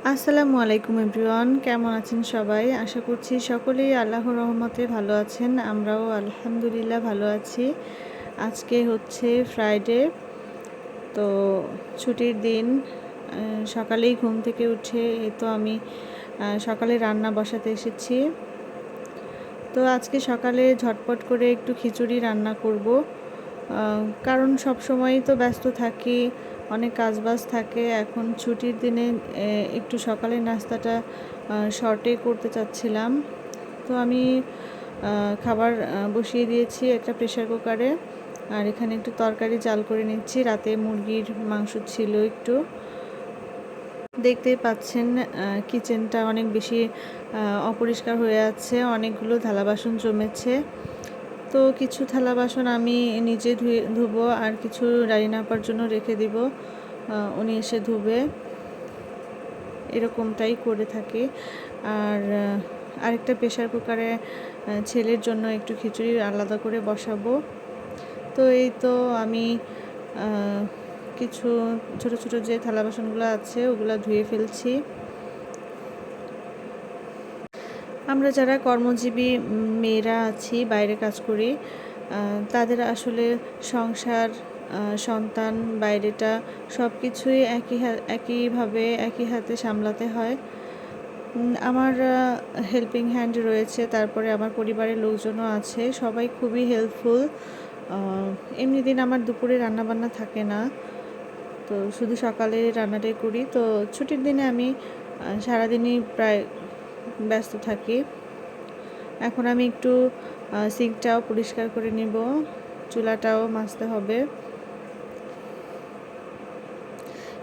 আসসালামু আলাইকুম এভরিওয়ান, কেমন আছেন সবাই? আশা করছি সকলেই আল্লাহর রহমতে ভালো আছেন। আমরাও আলহামদুলিল্লাহ ভালো আছি। আজকে হচ্ছে ফ্রাইডে, তো ছুটির দিন। সকালেই ঘুম থেকে উঠে এই তো আমি সকালে রান্না বসাতে এসেছি। তো আজকে সকালে ঝটপট করে একটু খিচুড়ি রান্না করব, কারণ সব সময়ই তো ব্যস্ত থাকি, অনেক কাজবাজ থাকে। এখন ছুটির দিনে একটু সকালের নাস্তাটা শর্টে করতে চাচ্ছিলাম। তো আমি খাবার বসিয়ে দিয়েছি একটা প্রেসার কুকারে, আর এখানে একটু তরকারি জাল করে নিচ্ছি। রাতে মুরগির মাংস ছিল একটু। দেখতেই পাচ্ছেন কিচেনটা অনেক বেশি অপরিষ্কার হয়ে আছে, অনেকগুলো থালা বাসন জমেছে। তো কিছু থালা বাসন আমি নিজে ধুবো, আর কিছু রাইনা আপার জন্য রেখে দিব, উনি এসে ধুবে। এরকমটাই করে থাকি। আর আরেকটা প্রেসার কুকারে ছেলের জন্য একটু খিচুড়ি আলাদা করে বসাবো। তো এই তো আমি কিছু ছোট ছোট যে থালা বাসনগুলো আছে ওগুলো ধুয়ে ফেলছি। আমরা যারা কর্মজীবী মেয়েরা আছি, বাইরে কাজ করি, তাদের আসলে সংসার, সন্তান, বাইরেটা সব কিছুই একইভাবে একই হাতে সামলাতে হয়। আমার হেল্পিং হ্যান্ড রয়েছে, তারপরে আমার পরিবারের লোকজনও আছে, সবাই খুবই হেল্পফুল। এমনি দিন আমার দুপুরে রান্নাবান্না থাকে না, তো শুধু সকালে রান্নাটাই করি। তো ছুটির দিনে আমি সারাদিনই প্রায় ব্যস্ত থাকি। এখন আমি একটু সিঙ্কটাও পরিষ্কার করে নিব, চুলাটাও মাজতে হবে।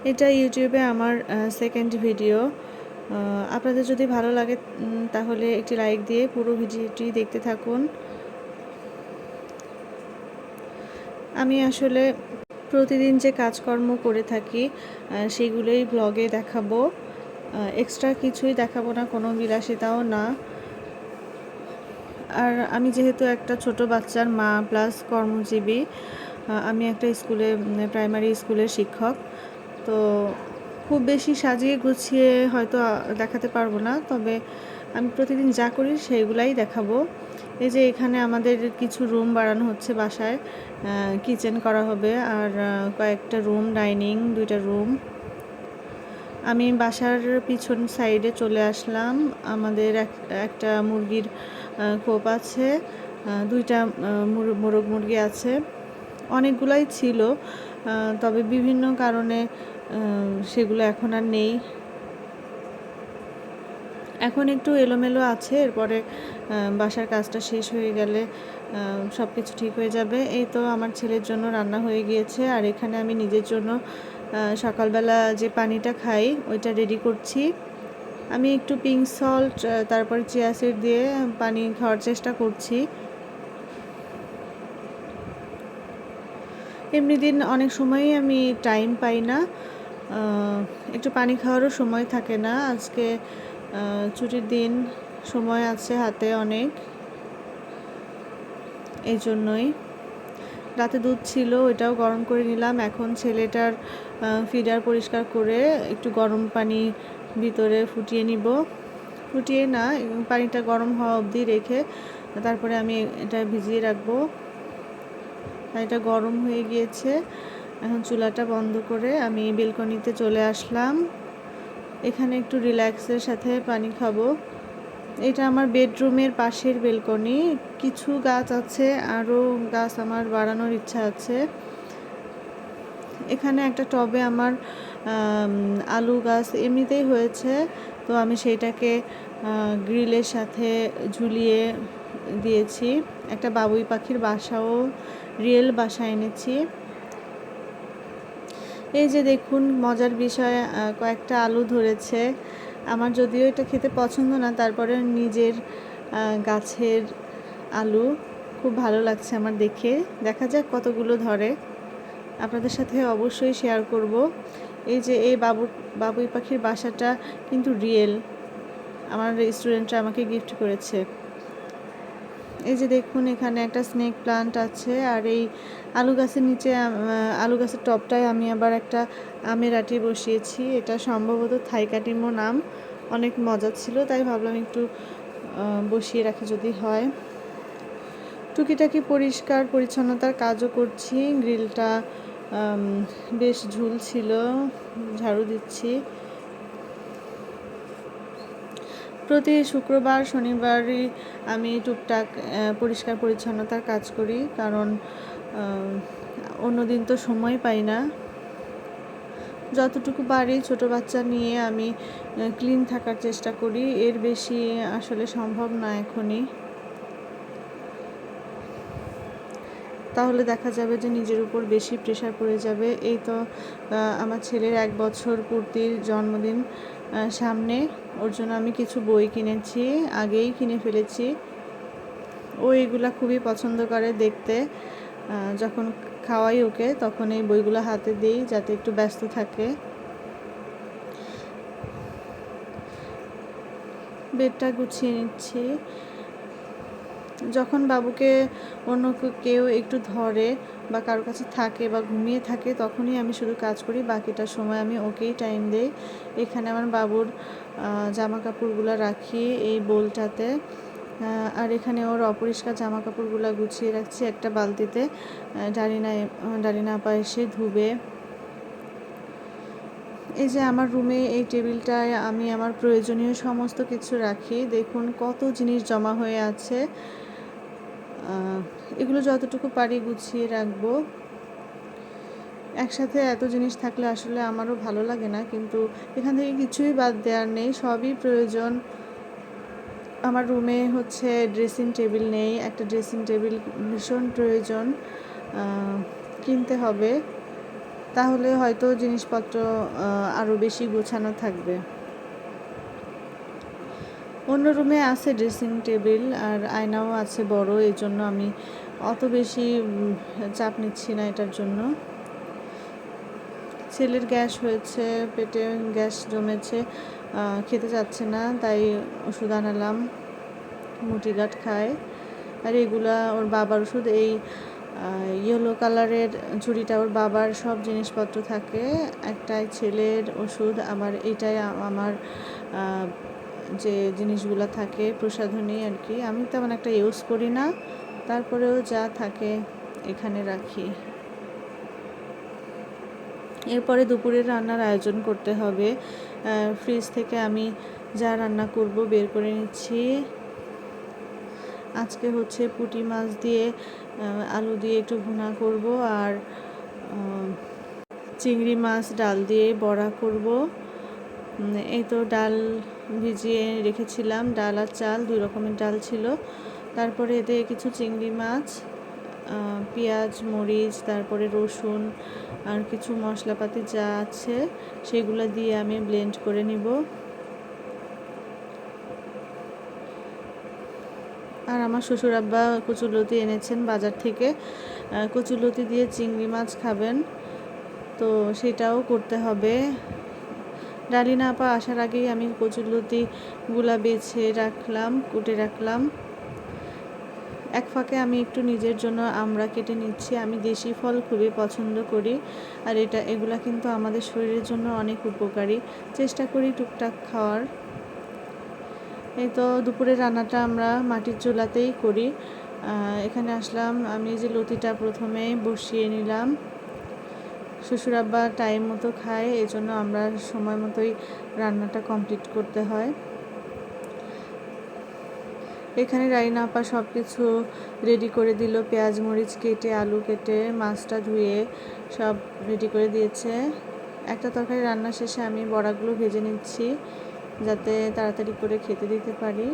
এটা ইউটিউবে আমার সেকেন্ড ভিডিও। আপনাদের যদি ভালো লাগে তাহলে একটি লাইক দিয়ে পুরো ভিডিওটি দেখতে থাকুন। আমি আসলে প্রতিদিন যে কাজকর্ম করে থাকি সেগুলোই ব্লগে দেখাবো, এক্সট্রা কিছুই দেখাবো না, কোনো বিলাসিতাও না। আর আমি যেহেতু একটা ছোট বাচ্চার মা প্লাস কর্মজীবী, আমি একটা স্কুলে, প্রাইমারি স্কুলের শিক্ষক, তো খুব বেশি সাজিয়ে গুছিয়ে হয়তো দেখাতে পারবো না, তবে আমি প্রতিদিন যা করি সেইগুলাই দেখাবো। এই যে এখানে আমাদের কিছু রুম বাড়ানো হচ্ছে বাসায়, কিচেন করা হবে, আর কয়েকটা রুম, ডাইনিং, 2টা রুম। আমি বাসার পিছন সাইডে চলে আসলাম। আমাদের একটা মুরগির খোপ আছে, 2টা মোরগ মুরগি আছে। অনেকগুলাই ছিল, তবে বিভিন্ন কারণে সেগুলো এখন আর নেই। এখন একটু এলোমেলো আছে, এরপরে বাসার কাজটা শেষ হয়ে গেলে সব কিছু ঠিক হয়ে যাবে। এই তো আমার ছেলের জন্য রান্না হয়ে গিয়েছে, আর এখানে আমি নিজের জন্য সকালবেলা যে পানিটা খাই ওইটা রেডি করছি। আমি একটু পিঙ্ক সল্ট, তারপর চিয়া সিড দিয়ে পানি খাওয়ার চেষ্টা করছি। এমনি দিন অনেক সময়ই আমি টাইম পাই না, একটু পানি খাওয়ারও সময় থাকে না। আজকে ছুটির দিন, সময় আছে হাতে অনেক, এই জন্যই। রাতে দুধ ছিল, ওইটাও গরম করে নিলাম। এখন ছেলেটার ফিডার পরিষ্কার করে একটু গরম পানি ভিতরে ফুটিয়ে নিব। ফুটিয়ে না, পানিটা গরম হওয়া অবধি রেখে তারপরে আমি এটা ভিজিয়ে রাখবো। পানিটা গরম হয়ে গিয়েছে, এখন চুলাটা বন্ধ করে আমি বেলকনিতে চলে আসলাম। এখানে একটু রিল্যাক্সের সাথে পানি খাবো। এটা আমার বেডরুমের পাশের বেলকনি। কিছু গাছ আছে, আরও গাছ আমার বাড়ানোর ইচ্ছা আছে। এখানে একটা টবে আমার আলু গাছ এমনিতেই হয়েছে, তো আমি সেইটাকে গ্রিলের সাথে ঝুলিয়ে দিয়েছি। একটা বাবুই পাখির বাসাও, রিয়েল বাসা এনেছি। এই যে দেখুন, মজার বিষয়, কয়েকটা আলু ধরেছে। আমার যদিও এটা খেতে পছন্দ না, তারপরে নিজের গাছের আলু খুব ভালো লাগছে আমার দেখে। দেখা যাক কতগুলো ধরে, আপনাদের সাথে অবশ্যই শেয়ার করব। এই যে এই বাবুই পাখির বাসাটা কিন্তু রিয়েল, আমার স্টুডেন্টরা আমাকে গিফট করেছে। এই যে দেখুন এখানে একটা স্নেক প্লান্ট আছে, আর এই আলু গাছের নিচে আলু গাছের টবটায় আমি আবার একটা আমের আটি বসিয়েছি। এটা সম্ভবত থাইকাটিমো নাম, অনেক মজা ছিল, তাই ভাবলাম একটু বসিয়ে রাখি যদি হয়। টুকিটাকি পরিষ্কার পরিচ্ছন্নতার কাজও করছি। গ্রিলটা বেশ ঝুল ছিল, ঝাড়ু দিচ্ছি। প্রতি শুক্রবার শনিবারই আমি টুকটাক পরিষ্কার পরিচ্ছন্নতার কাজ করি, কারণ অন্য দিন তো সময় পাই না। যতটুকু পারি ছোট বাচ্চা নিয়ে আমি ক্লিন থাকার চেষ্টা করি, এর বেশি আসলে সম্ভব না এখনই। তাহলে দেখা যাবে যে নিজের উপর বেশি প্রেশার পড়ে যাবে। এই তো আমার ছেলের 1 বছর পূর্তির জন্মদিন সামনে, ওর জন্য আমি কিছু বই কিনেছি, আগেই কিনে ফেলেছি। ও এগুলা খুবই পছন্দ করে দেখতে। যখন খাওয়াই ওকে তখন এই বইগুলো হাতে দিই যাতে একটু ব্যস্ত থাকে। বেডটা গুছিয়ে নিচ্ছি। যখন বাবুকে অন্য কেউ একটু ধরে বা কারোর কাছে থাকে বা ঘুমিয়ে থাকে তখনই আমি শুধু কাজ করি, বাকিটা সময় আমি ওকেই টাইম দেই। এখানে আমার বাবুর জামা কাপড়গুলো রাখি এই বোলটাতে, আর এখানে ওর অপরিষ্কার জামা কাপড়গুলো গুছিয়ে রাখছি একটা বালতিতে। ডালিনা আপা এসে ধুবে। এই যে আমার রুমে এই টেবিলটায় আমি আমার প্রয়োজনীয় সমস্ত কিছু রাখি। দেখুন কত জিনিস জমা হয়ে আছে। এগুলো যতটুকু পারি গুছিয়ে রাখবো। একসাথে এত জিনিস থাকলে আসলে আমারও ভালো লাগে না, কিন্তু এখান থেকে কিছুই বাদ দেওয়ার নেই, সবই প্রয়োজন। আমার রুমে হচ্ছে ড্রেসিং টেবিল নেই, একটা ড্রেসিং টেবিল ভীষণ প্রয়োজন, কিনতে হবে, তাহলে হয়তো জিনিসপত্র আরও বেশি গোছানো থাকবে। অন্য রুমে আছে ড্রেসিং টেবিল আর আয়নাও আছে বড়, এই জন্য আমি অত বেশি চাপ নিচ্ছি না এটার জন্য। ছেলের গ্যাস হয়েছে, পেটে গ্যাস জমেছে, খেতে যাচ্ছে না, তাই ওষুধ আনালাম, মুটিঘাট খায়। আর এগুলা ওর বাবার ওষুধ। এই ইয়েলো কালারের ঝুড়িটা ওর বাবার সব জিনিসপত্র থাকে, একটাই ছেলের ওষুধ, আবার এইটাই আমার যে জিনিসগুলো থাকে প্রসাধনী আর কি। আমি তেমন একটা ইউজ করি না, তারপরেও যা থাকে এখানে রাখি। এরপরে দুপুরের রান্নার আয়োজন করতে হবে। ফ্রিজ থেকে আমি যা রান্না করব বের করে নিচ্ছি। আজকে হচ্ছে পুঁটি মাছ দিয়ে আলু দিয়ে একটু ভুনা করব, আর চিংড়ি মাছ ডাল দিয়ে বড়া করব। এই তো ডাল ভিজিয়ে রেখেছিলাম, ডাল আর চাল 2 রকমের ডাল ছিল। তারপরে এতে কিছু চিংড়ি মাছ, পেঁয়াজ মরিচ তারপরে রসুন আর কিছু মশলাপাতি যা আছে সেগুলো দিয়ে আমি ব্লেন্ড করে নিব। আর আমার শ্বশুর আব্বা কচুরলতি এনেছেন বাজার থেকে, কচুরলতি দিয়ে চিংড়ি মাছ খাবেন, তো সেটাও করতে হবে। ডালিনা আপা আসার আগেই আমি কচুরলতিগুলা বেছে রাখলাম, কুটে রাখলাম। এক ফাঁকে আমি একটু নিজের জন্য আমরা কেটে নিচ্ছি। আমি দেশি ফল খুবই পছন্দ করি, আর এগুলা কিন্তু আমাদের শরীরের জন্য অনেক উপকারী, চেষ্টা করি টুকটাক খাওয়ার। এই তো দুপুরের রান্নাটা আমরা মাটির চুলাতেই করি। এখানে আসলাম, আমি যে লতিটা প্রথমে বসিয়ে নিলাম। শ্বশুর আব্বা টাইম মতো খায়, এই জন্য আমরা সময় মতোই রান্নাটা কমপ্লিট করতে হয়। এখানে রাইনা আপা সব কিছু রেডি করে দিল, পেঁয়াজ মরিচ কেটে আলু কেটে মাছটা ধুয়ে সব রেডি করে দিয়েছে। একটা তরকারি রান্না শেষে আমি বড়াগুলো ভেজে নিচ্ছি যাতে তাড়াতাড়ি করে খেতে দিতে পারি।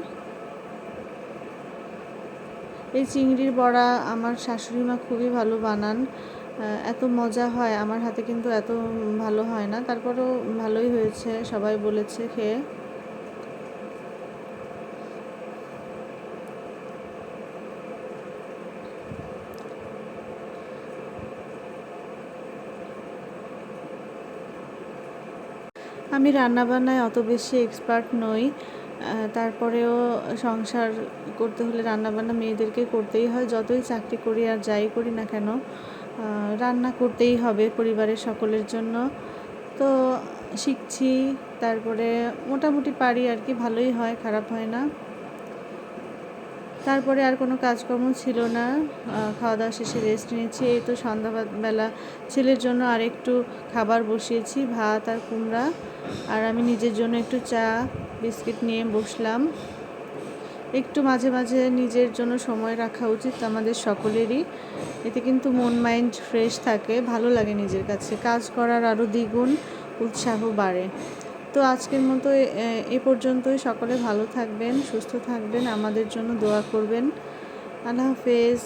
এই চিংড়ির বড়া আমার শাশুড়ি মা খুবই ভালো বানান, এত মজা হয়, আমার হাতে কিন্তু এত ভালো হয় না, তারপরেও ভালোই হয়েছে, সবাই বলেছে খেয়ে। আমি রান্নাবান্নায় অত বেশি এক্সপার্ট নই, তারপরেও সংসার করতে হলে রান্নাবান্না মেয়েদেরকে করতেই হয়। যতই চাকরি করি আর যাই করি না কেন, রান্না করতেই হবে পরিবারের সকলের জন্য। তো শিখছি, তারপরে মোটামুটি পারি আর কি, ভালোই হয়, খারাপ হয় না। তারপরে আর কোনো কাজকর্ম ছিল না, খাওয়া দাওয়া শেষে রেস্ট নিয়েছি। এই তো সন্ধ্যাবেলা ছেলের জন্য আরেকটু খাবার বসিয়েছি, ভাত আর কুমড়া, আর আমি নিজের জন্য একটু চা বিস্কিট নিয়ে বসলাম। একটু মাঝে মাঝে নিজের জন্য সময় রাখা উচিত আমাদের সকলেরই, এতে কিন্তু মন মাইন্ড ফ্রেশ থাকে, ভালো লাগে নিজের কাছে, কাজ করার আরও দ্বিগুণ উৎসাহ বাড়ে। তো আজকের মতো এ পর্যন্তই। সকলে ভালো থাকবেন, সুস্থ থাকবেন, আমাদের জন্য দোয়া করবেন। আল্লাহ হাফেজ।